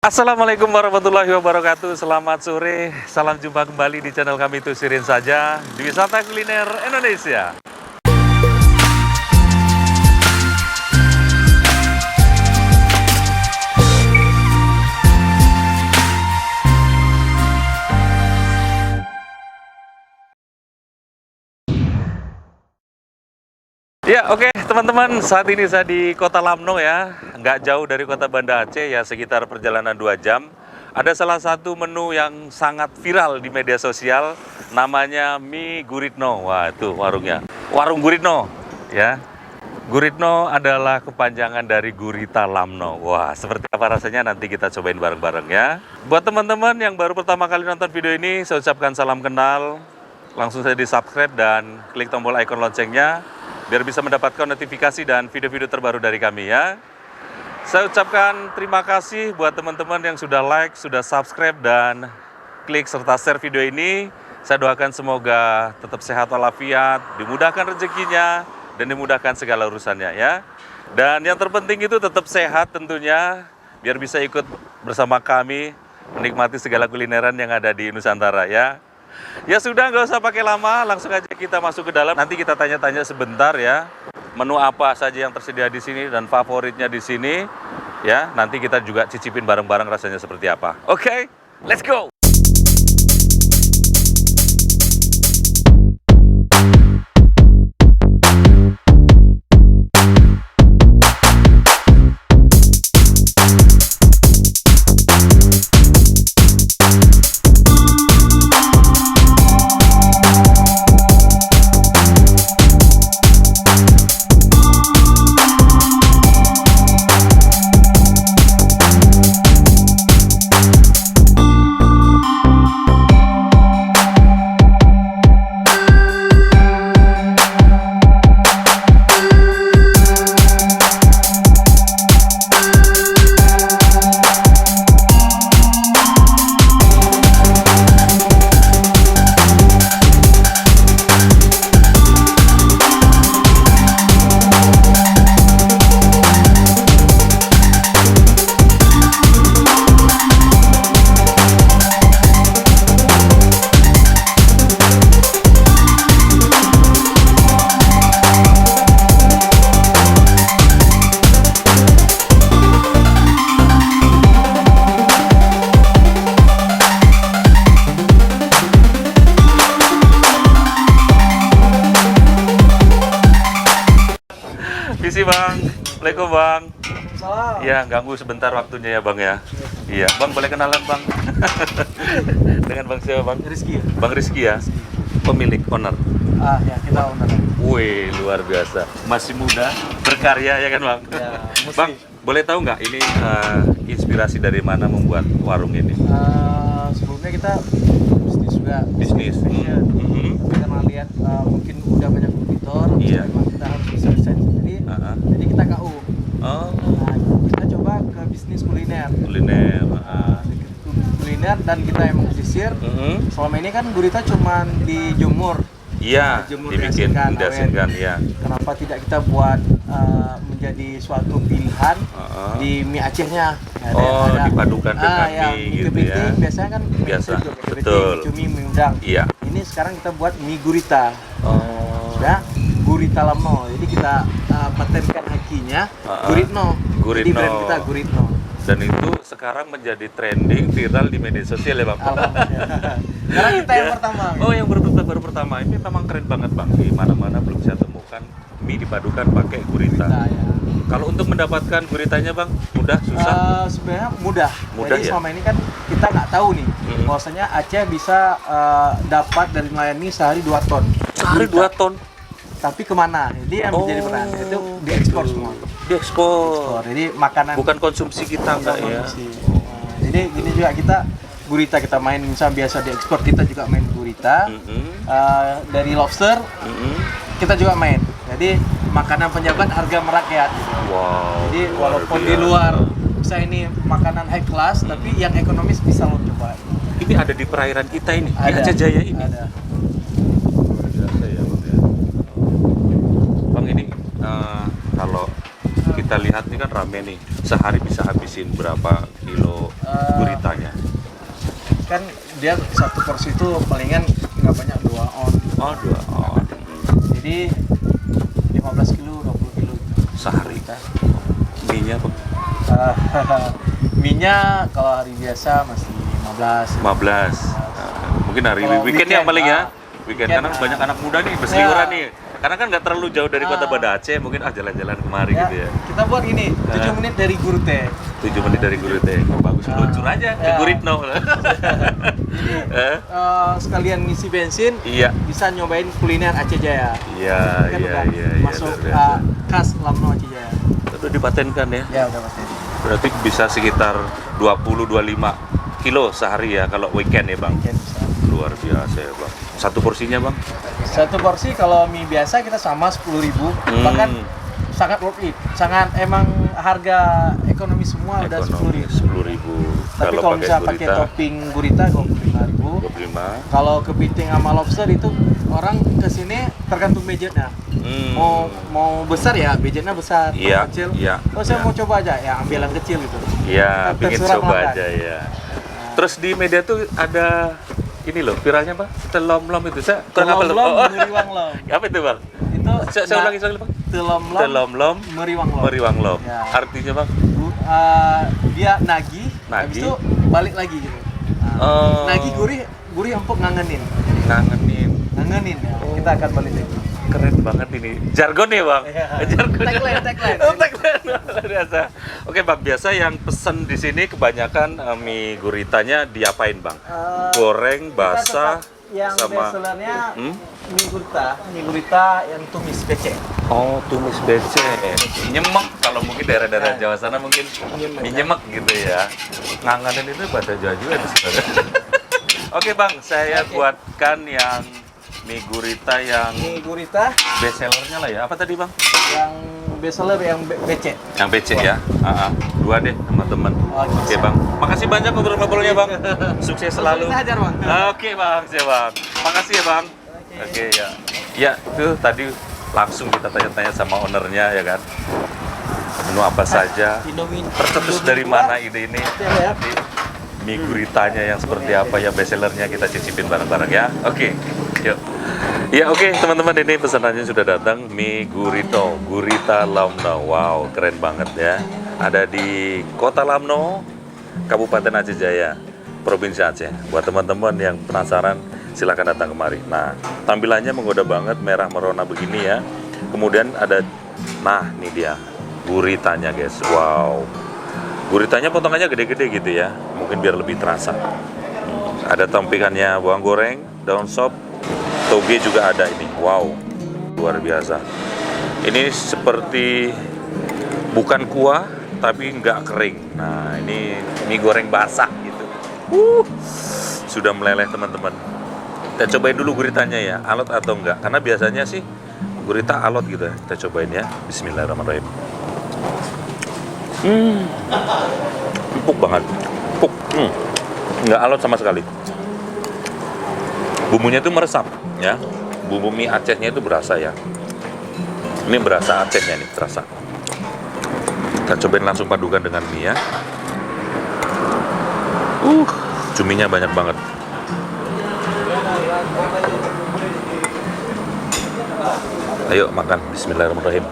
Assalamualaikum warahmatullahi wabarakatuh. Selamat sore, salam jumpa kembali di channel kami Tusirin Saja di Wisata Kuliner Indonesia. Ya, oke teman-teman, saat ini saya di Kota Lamno ya, nggak jauh dari Kota Banda Aceh ya, sekitar perjalanan 2 jam. Ada salah satu menu yang sangat viral di media sosial, namanya mie Guritno. Wah, itu warungnya, warung Guritno ya. Guritno adalah kepanjangan dari Gurita Lamno. Wah, seperti apa rasanya nanti kita cobain bareng-bareng ya. Buat teman-teman yang baru pertama kali nonton video ini, saya ucapkan salam kenal. Langsung saja di subscribe dan klik tombol icon loncengnya biar bisa mendapatkan notifikasi dan video-video terbaru dari kami ya. Saya ucapkan terima kasih buat teman-teman yang sudah like, sudah subscribe, dan klik serta share video ini. Saya doakan semoga tetap sehat walafiat, dimudahkan rezekinya, dan dimudahkan segala urusannya ya. Dan yang terpenting itu tetap sehat tentunya, biar bisa ikut bersama kami menikmati segala kulineran yang ada di Nusantara ya. Ya sudah, nggak usah pakai lama, langsung aja kita masuk ke dalam. Nanti kita tanya-tanya sebentar ya, menu apa saja yang tersedia di sini dan favoritnya di sini ya. Nanti kita juga cicipin bareng-bareng rasanya seperti apa. Oke, let's go. Visi Bang, Assalamualaikum Bang. Salam. Ya, ganggu sebentar waktunya ya Bang ya. Iya, Bang boleh kenalan Bang? Dengan Bang siapa Bang? Rizky ya? Bang Rizky ya, pemilik owner. Ya kita owner. Wih, luar biasa. Masih muda, berkarya ya kan Bang? Ya, mesti. Bang, boleh tahu nggak ini inspirasi dari mana membuat warung ini? Sebelumnya kita bisnis juga. Bisnis. Iya. Tapi karena lihat mungkin udah banyak kompetitor, Iya. memang kita harus bisa desain sendiri. Jadi kita KU. Oh, Nah, kita coba ke bisnis kuliner. kuliner. Kuliner, dan kita emang pesisir. Selama ini kan gurita cuman dijemur. Iya, Dijemur, dibikin, diasinkan, diasinkan ya. Kenapa tidak kita buat menjadi suatu pilihan di mie Acehnya? Dipadukan dengan mie gitu kepiting, ya. biasanya kan mie Biasa, itu, kepiting, betul. cumi, mie udang. Iya. Ini sekarang kita buat mie gurita. Oh, Ya, Gurita Lamno. Jadi kita patenkan hakinya Guritno. Jadi Guritno. brand kita Guritno. Dan itu sekarang menjadi trending viral di media sosial ya Bang. Alhamdulillah. Karena kita yang Ya. pertama. Oh, yang baru pertama. Ini memang keren banget Bang. Di mana-mana belum saya temukan mie dipadukan pakai gurita. Nah, ya. Kalau untuk mendapatkan guritanya Bang, mudah, susah? Sebenarnya mudah. Mudah Jadi ya? selama ini kan kita nggak tahu nih, bahwasanya Aceh bisa dapat dari nelayan mie sehari 2 ton. Sehari 2 ton. Tapi kemana? Jadi yang menjadi peran itu diekspor semua. Diekspor. Jadi makanan Bukan konsumsi kita enggak ya? konsumsi. Jadi gini juga kita gurita kita main, misalnya biasa diekspor kita juga main gurita. Dari lobster kita juga main. Jadi makanan penjabat harga merakyat. Wow. Jadi luar walaupun di biasa. luar bisa ini makanan high class, tapi yang ekonomis bisa lo coba. Ini ada di perairan kita ini, di Ada. Aceh Jaya ini. Ada. Luar biasa ya Bang ya. Bang ini kalau kita kita lihat ini kan rame nih. Sehari bisa habisin berapa kilo guritanya? Kan dia satu porsi itu palingan nggak banyak, 2 on. Oh, 2 on. Jadi 15 kilo, 20 kilo Sehari. Mie-nya apa? Minyak kalau hari biasa masih 15. 15. Mungkin hari Kalau weekend ya paling ya. Weekend weekend, karena banyak anak muda nih berseliweran Ya. nih. Karena kan nggak terlalu jauh dari kota Banda Aceh, mungkin jalan-jalan kemari Ya, gitu ya. kita buat ini 7 menit dari Gurute. 7 menit dari Gurite. Bagus, luncur aja ke Ya. Guritno. Sekalian ngisi bensin, Iya. bisa nyobain kuliner Aceh Jaya. Iya, Kan iya, udah iya, masuk luar biasa. khas Lamno Aceh Jaya. Udah dipatenkan ya. Ya udah pasti. Berarti bisa sekitar 20-25 kilo sehari ya kalau weekend ya Bang. Mungkin bisa. Luar biasa ya Bang. Satu porsinya Bang? Satu porsi kalau mie biasa kita sama 10.000, bahkan sangat worth it. Sangat emang harga ekonomi semua udah 10.000. 10.000. Tapi kalau misalnya pakai topping gurita 25.000. 25. Kalau kepiting sama lobster itu orang kesini tergantung budgetnya. Mau besar ya budgetnya besar, Iya, mau kecil. iya, Oh saya iya. mau coba aja ya ambil yang kecil gitu. Iya, pengen Terserah coba makan. aja ya. Terus di media tuh ada ini loh, viralnya Bang, telom-lom itu. Saya kurang apa loh? Telom-lom, meriwang lom. Apa itu Bang? Itu Saya ulangi sekali Bang. telom-lom, Telom-lom, meriwang lom. meriwang-lom. Ya. Artinya Bang? Dia nagih, habis Nagih. itu balik lagi gitu. Oh. Nagih gurih, gurih empuk ngangenin. Ngangenin. Ngangenin ya. Kita akan balik lagi. Keren banget ini. Jargon ya Bang? Iya. Jargon. Tagline. Oh, tagline. Luar biasa. Oke Bang, biasa yang pesen di sini kebanyakan mie guritanya diapain Bang? Goreng, basah, Yang sama bestsellernya Hmm? mie gurita yang tumis becek. Oh, tumis becek. Nyemek kalau mungkin daerah-daerah Nah. Jawa sana mungkin Nyemek, mie nyemek gitu ya. Ngangenin itu bahasa Jawa juga sebenarnya. Oke Bang, saya buatkan yang mie gurita yang Mie gurita best sellernya lah ya. Apa tadi Bang? yang bestseller yang becek. Yang becek ya? Dua deh teman-teman. Oke Oke, Bang, makasih banyak ngobrol-ngobrolnya Bang. Sukses selalu. Sukses aja, Bang. Oke Bang, siap Bang. Makasih ya Bang. Oke ya. Ya itu tadi langsung kita tanya-tanya sama ownernya ya kan. Menu apa saja. Indomie. Tercetus dari mana ide ini? Ya. Nanti mie guritanya yang seperti apa yang bestsellernya kita cicipin bareng-bareng ya. Oke, yuk. Ya oke teman-teman, ini pesanannya sudah datang, mie gurito, gurita Lamno. Wow, keren banget ya. Ada di Kota Lamno, Kabupaten Aceh Jaya, Provinsi Aceh. Buat teman-teman yang penasaran, silakan datang kemari. Nah, tampilannya menggoda banget, merah merona begini ya. Kemudian ada, nah ini dia, guritanya guys. Wow, guritanya potongannya gede-gede gitu ya, mungkin biar lebih terasa. Ada toppingannya bawang goreng, daun sop, toge juga ada ini. Wow, luar biasa. Ini seperti bukan kuah tapi nggak kering. Nah ini mie goreng basah gitu. Sudah meleleh teman-teman. Kita cobain dulu guritanya ya, alot atau enggak. Karena biasanya sih gurita alot gitu ya. Kita cobain ya. Bismillahirrahmanirrahim. Empuk banget. Empuk. Nggak alot sama sekali. Bumbunya itu meresap ya. Bumbu mie Acehnya itu berasa ya. Ini berasa Acehnya nih, terasa. Kita cobain langsung padukan dengan mie ya. Cuminya banyak banget. Ayo makan, bismillahirrahmanirrahim.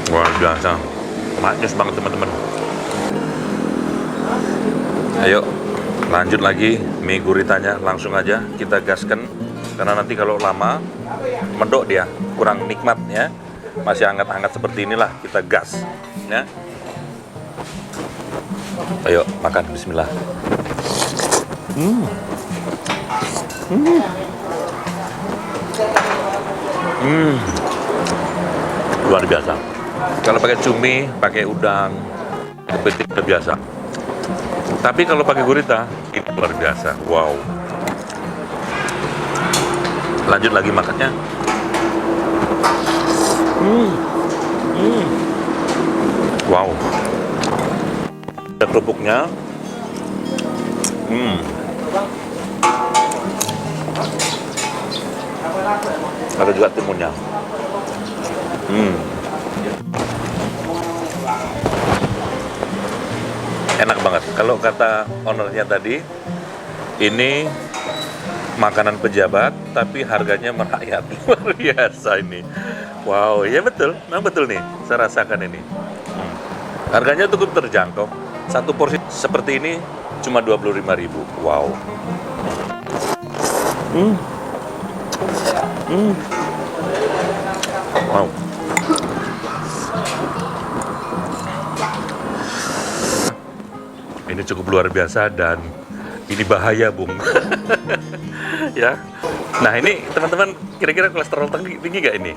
Luar biasa. Manis banget teman-teman. Ayo lanjut lagi mie guritanya, langsung aja kita gaskan karena nanti kalau lama mendok dia kurang nikmat ya. Masih hangat-hangat seperti inilah kita gas ya. Ayo makan, bismillah. Luar biasa. Kalau pakai cumi, pakai udang, kepiting udah biasa. Tapi kalau pakai gurita, ini luar biasa. Wow. Lanjut lagi makannya. Wow. Ada kerupuknya. Ada juga timunnya. Enak banget. Kalau kata ownernya tadi, ini makanan pejabat tapi harganya merakyat. Luar biasa ini. Wow, ya betul. Memang betul nih. Saya rasakan ini. Harganya cukup terjangkau. Satu porsi seperti ini cuma 25.000. Wow. Wow. Ini cukup luar biasa dan ini bahaya, Bung. Ya. Nah, ini teman-teman kira-kira kolesterol tinggi gak ini?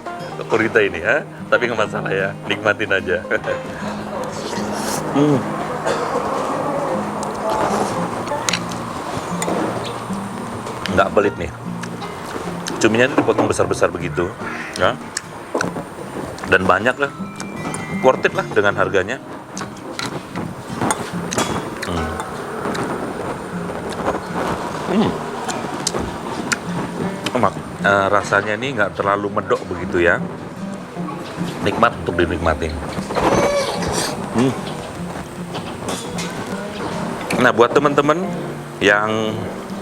Gurita ini ya. Tapi nggak masalah ya, nikmatin aja. Nggak pelit nih. Cuminya itu dipotong besar-besar begitu, ya. Dan banyak lah. Worth it lah dengan harganya. Rasanya ini nggak terlalu medok begitu ya. Nikmat untuk dinikmatin. Nah, buat teman-teman yang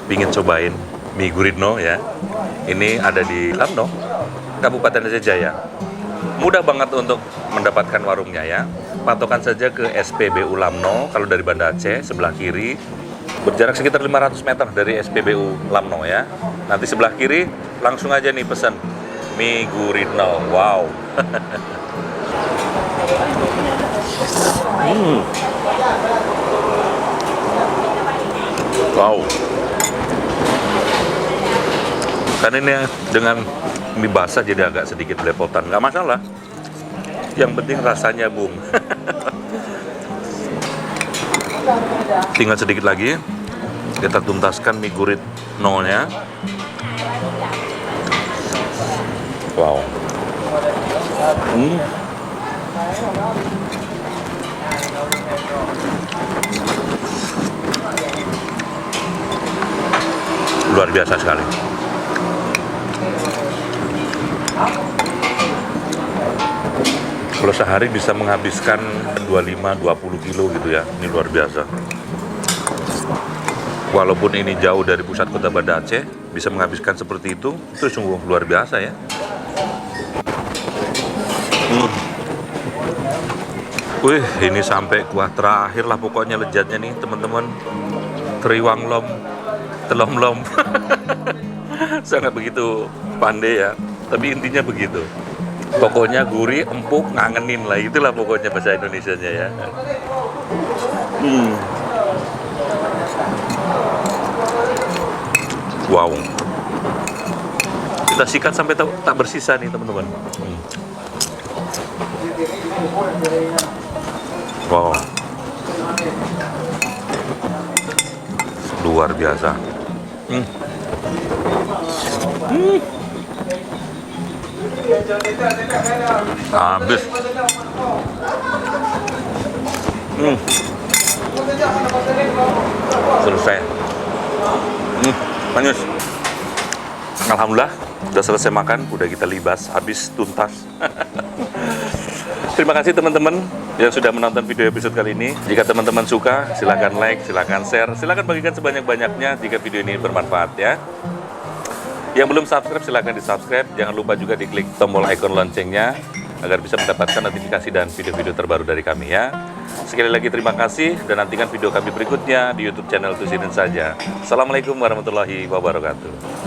ingin cobain mie Guritno ya, ini ada di Lamno, Kabupaten Aceh Jaya. Mudah banget untuk mendapatkan warungnya ya. Patokan saja ke SPBU Lamno kalau dari Banda Aceh, sebelah kiri. Berjarak sekitar 500 meter dari SPBU Lamno ya. Nanti sebelah kiri langsung aja nih pesan mie Guritno. Wow. Wow. Kan ini dengan mie basah jadi agak sedikit belepotan, nggak masalah. Yang penting rasanya, Bung. Tinggal sedikit lagi, kita tuntaskan mie Guritno-nya. Wow. Luar biasa sekali. Kalau sehari bisa menghabiskan 25-20 kilo gitu ya. Ini luar biasa. Walaupun ini jauh dari pusat kota Banda Aceh, bisa menghabiskan seperti itu sungguh luar biasa ya. Wih, ini sampai kuah terakhir lah pokoknya lezatnya nih teman-teman. Teriwang lom, telom lom. Sangat begitu pandai ya, tapi intinya begitu. Pokoknya gurih, empuk, ngangenin lah, itulah pokoknya bahasa Indonesianya ya. Wow. Kita sikat sampai tak bersisa nih teman-teman. Wow. Luar biasa. Habis. Selesai. Manis. Alhamdulillah, udah selesai makan, udah kita libas, habis tuntas. Terima kasih teman-teman yang sudah menonton video episode kali ini. Jika teman-teman suka, silahkan like, silahkan share, silahkan bagikan sebanyak-banyaknya jika video ini bermanfaat ya. Yang belum subscribe, silahkan di-subscribe. Jangan lupa juga diklik tombol icon loncengnya agar bisa mendapatkan notifikasi dan video-video terbaru dari kami ya. Sekali lagi terima kasih dan nantikan video kami berikutnya di YouTube channel Tusinin Saja. Assalamualaikum warahmatullahi wabarakatuh.